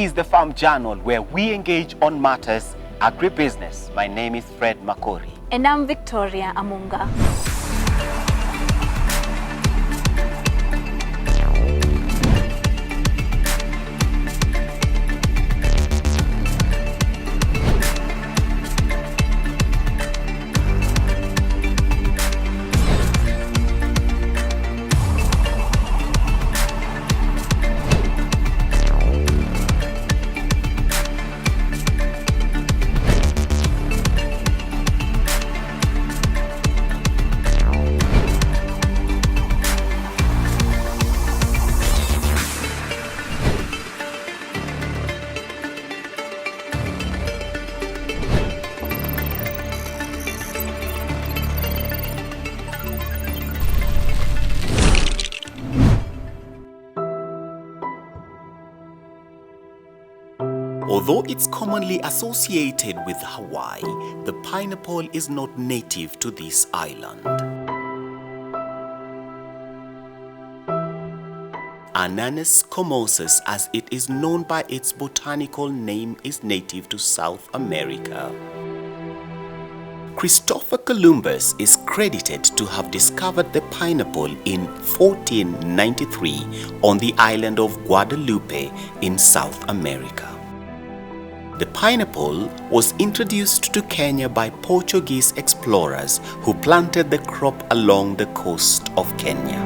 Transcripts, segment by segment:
is the Farm Journal, where we engage on matters agribusiness. My name is Fred Makori. And I'm Victoria Amunga. Although it's commonly associated with Hawaii, the pineapple is not native to this island. Ananas commosus, as it is known by its botanical name, is native to South America. Christopher Columbus is credited to have discovered the pineapple in 1493 on the island of Guadalupe in South America. The pineapple was introduced to Kenya by Portuguese explorers who planted the crop along the coast of Kenya.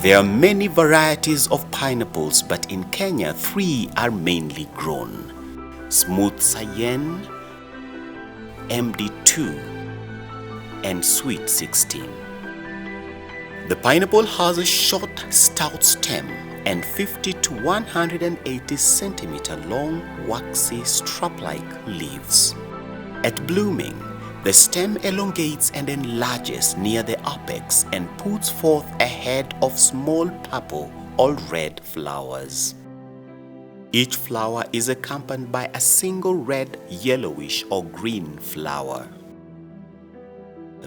There are many varieties of pineapples, but in Kenya, 3 are mainly grown: Smooth Cayenne, MD2, and Sweet 16. The pineapple has a short, stout stem and 50 to 180 centimeter long, waxy, strap-like leaves. At blooming, the stem elongates and enlarges near the apex and puts forth a head of small purple or red flowers. Each flower is accompanied by a single red, yellowish or green flower.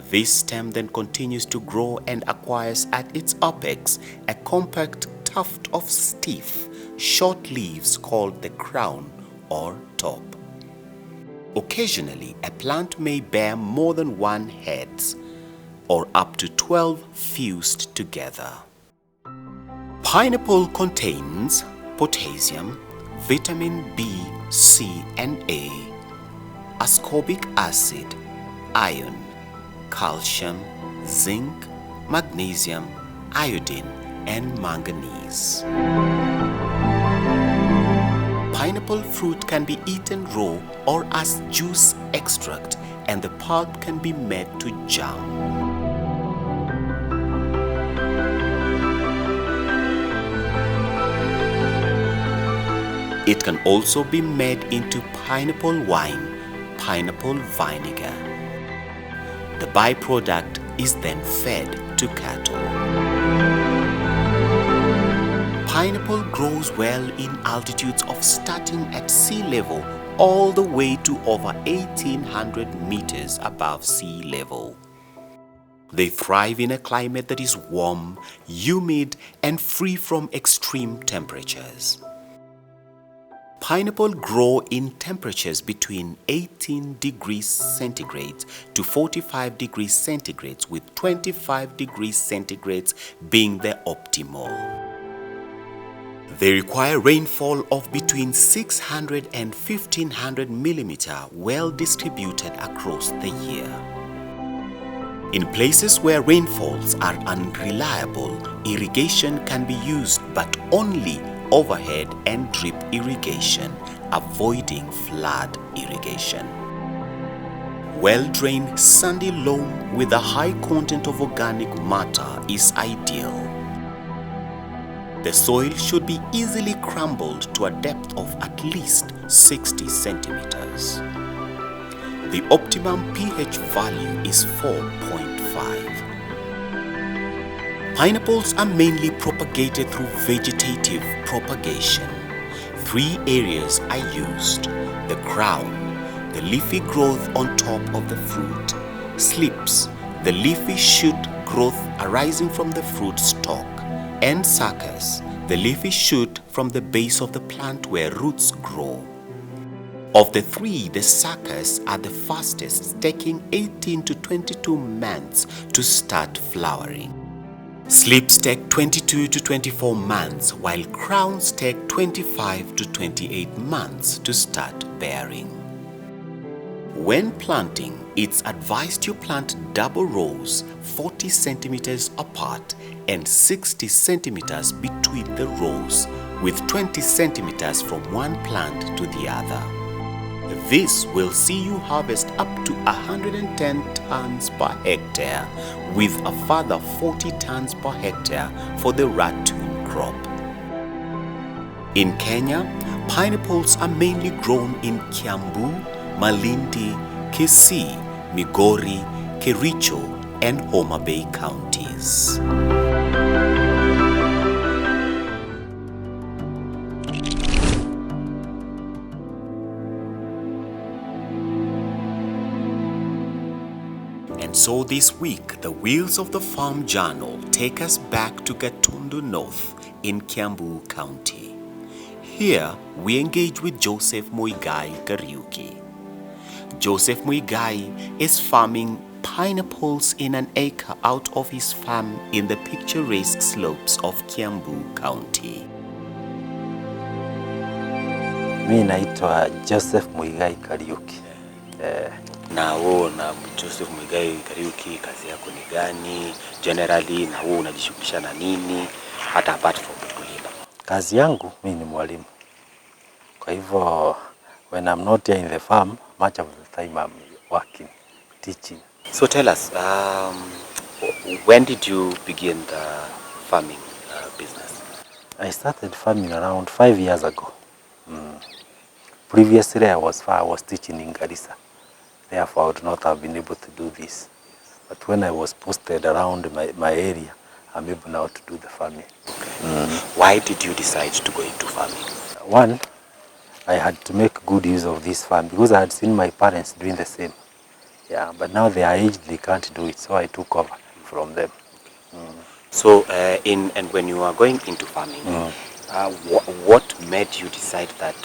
This stem then continues to grow and acquires at its apex a compact tuft of stiff, short leaves called the crown or top. Occasionally, a plant may bear more than 1 head, or up to 12 fused together. Pineapple contains potassium, vitamin B, C, and A, ascorbic acid, iron, calcium, zinc, magnesium, iodine, and manganese. Pineapple fruit can be eaten raw or as juice extract, and the pulp can be made to jam. It can also be made into pineapple wine, pineapple vinegar. The byproduct is then fed to cattle. Pineapple grows well in altitudes of starting at sea level all the way to over 1,800 meters above sea level. They thrive in a climate that is warm, humid, and free from extreme temperatures. Pineapple grow in temperatures between 18 degrees centigrade to 45 degrees centigrade, with 25 degrees centigrade being the optimal. They require rainfall of between 600 and 1,500 millimeter, well distributed across the year. In places where rainfalls are unreliable, irrigation can be used, but only overhead and drip irrigation, avoiding flood irrigation. Well-drained sandy loam with a high content of organic matter is ideal. The soil should be easily crumbled to a depth of at least 60 centimeters. The optimum pH value is 4.5. Pineapples are mainly propagated through vegetative propagation. 3 areas are used: the crown, the leafy growth on top of the fruit; slips, the leafy shoot growth arising from the fruit stalk; and suckers, the leafy shoot from the base of the plant where roots grow. Of the three, the suckers are the fastest, taking 18 to 22 months to start flowering. Slips take 22 to 24 months, while crowns take 25 to 28 months to start bearing. When planting, it's advised you plant double rows 40 centimeters apart and 60 centimeters between the rows, with 20 centimeters from one plant to the other. This will see you harvest up to 110 tons per hectare, with a further 40 tons per hectare for the ratoon crop. In Kenya, pineapples are mainly grown in Kiambu, Malindi, Kisii, Migori, Kericho, and Homa Bay counties. And so this week, the wheels of the Farm Journal take us back to Gatundu North in Kiambu County. Here, we engage with Joseph Muigai Kariuki. Joseph Muigai is farming pineapples in an acre out of his farm in the picturesque slopes of Kiambu County. Mi naitwa Joseph Muigai Kariuki. Na wewe na Joseph Muigai Kariuki, kazi yako ni gani generally, na wewe unajishughulisha na nini hata apart from kulima? Kazi yangu mimi ni mwalimu. Kwa hivyo when I'm not here in the farm, much of the time I'm working, teaching. So tell us, when did you begin the farming business? I started farming around 5 years ago. Previously I was teaching in Garissa. Therefore, I would not have been able to do this. But when I was posted around my area, I'm able now to do the farming. Okay. Why did you decide to go into farming? One, I had to make good use of this farm because I had seen my parents doing the same. Yeah, but now they are aged, they can't do it, so I took over from them. So, and when you are going into farming, what made you decide that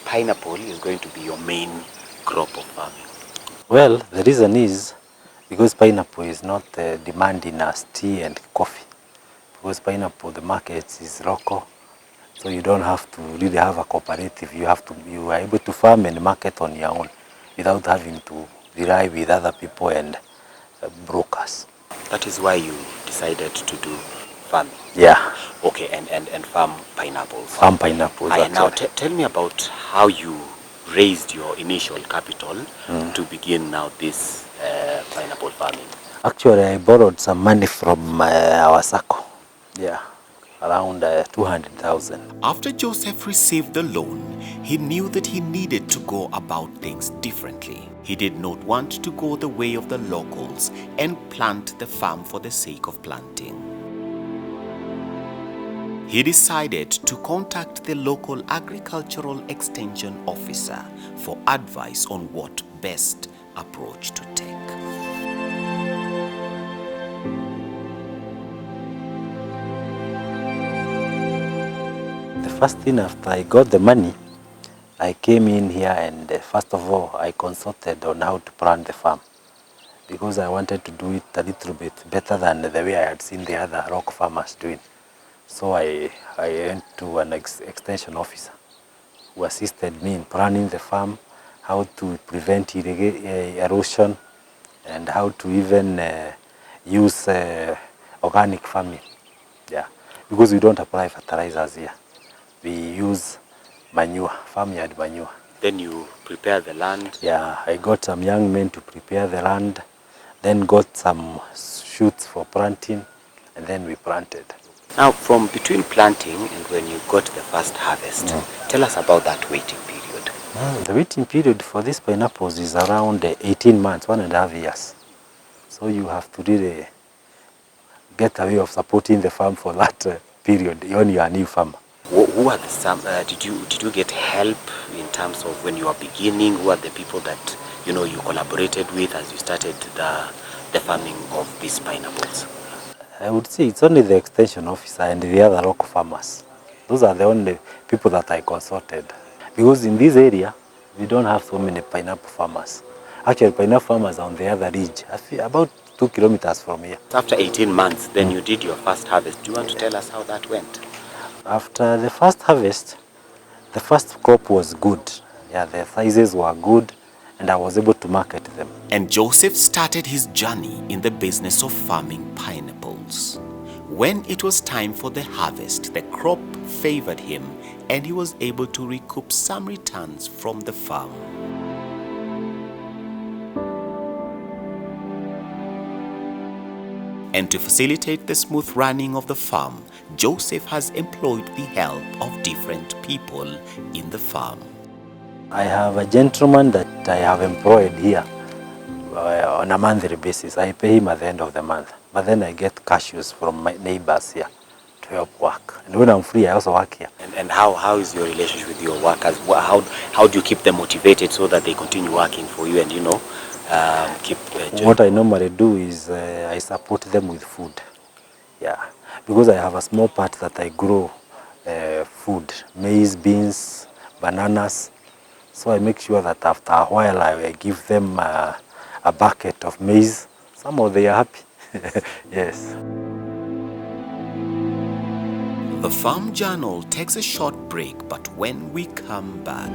pineapple is going to be your main crop of farming? Well, the reason is because pineapple is not demanding as tea and coffee. Because pineapple, the market is local, so you don't have to really have a cooperative. You are able to farm and market on your own without having to rely with other people and brokers. That is why you decided to do farming? Yeah. Okay, and farm pineapples. Farm pineapples. Now tell me about how you raised your initial capital to begin now this pineapple farming. Actually, I borrowed some money from our SACCO. Yeah, around 200,000. After Joseph received the loan, he knew that he needed to go about things differently. He did not want to go the way of the locals and plant the farm for the sake of planting. He decided to contact the local agricultural extension officer for advice on what best approach to take. The first thing after I got the money, I came in here and first of all, I consulted on how to plant the farm because I wanted to do it a little bit better than the way I had seen the other rock farmers doing. So I went to an extension officer who assisted me in planning the farm, how to prevent erosion, and how to even use organic farming. Yeah, because we don't apply fertilizers here. We use manure, farmyard manure. Then you prepare the land? Yeah, I got some young men to prepare the land, then got some shoots for planting, and then we planted. Now, from between planting and when you got the first harvest, tell us about that waiting period. The waiting period for these pineapples is around 18 months, 1.5 years. So you have to really get a way of supporting the farm for that period when you are a new farmer. Who are the did you get help in terms of when you are beginning? Who are the people that you collaborated with as you started the farming of these pineapples? I would say it's only the extension officer and the other local farmers. Those are the only people that I consulted. Because in this area, we don't have so many pineapple farmers. Actually, pineapple farmers are on the other ridge, about 2 kilometers from here. After 18 months, then you did your first harvest. Do you want to tell us how that went? After the first harvest, the first crop was good. Yeah, the sizes were good, and I was able to market them. And Joseph started his journey in the business of farming pineapples. When it was time for the harvest, the crop favored him and he was able to recoup some returns from the farm. And to facilitate the smooth running of the farm, Joseph has employed the help of different people in the farm. I have a gentleman that I have employed here on a monthly basis. I pay him at the end of the month, but then I get cashews from my neighbors here to help work. And when I'm free, I also work here. And how is your relationship with your workers? How do you keep them motivated so that they continue working for you and, you know, keep What I normally do is I support them with food. Yeah, because I have a small part that I grow food, maize, beans, bananas. So I make sure that after a while I give them a bucket of maize. Somehow they are happy. Yes. The Farm Journal takes a short break, but when we come back...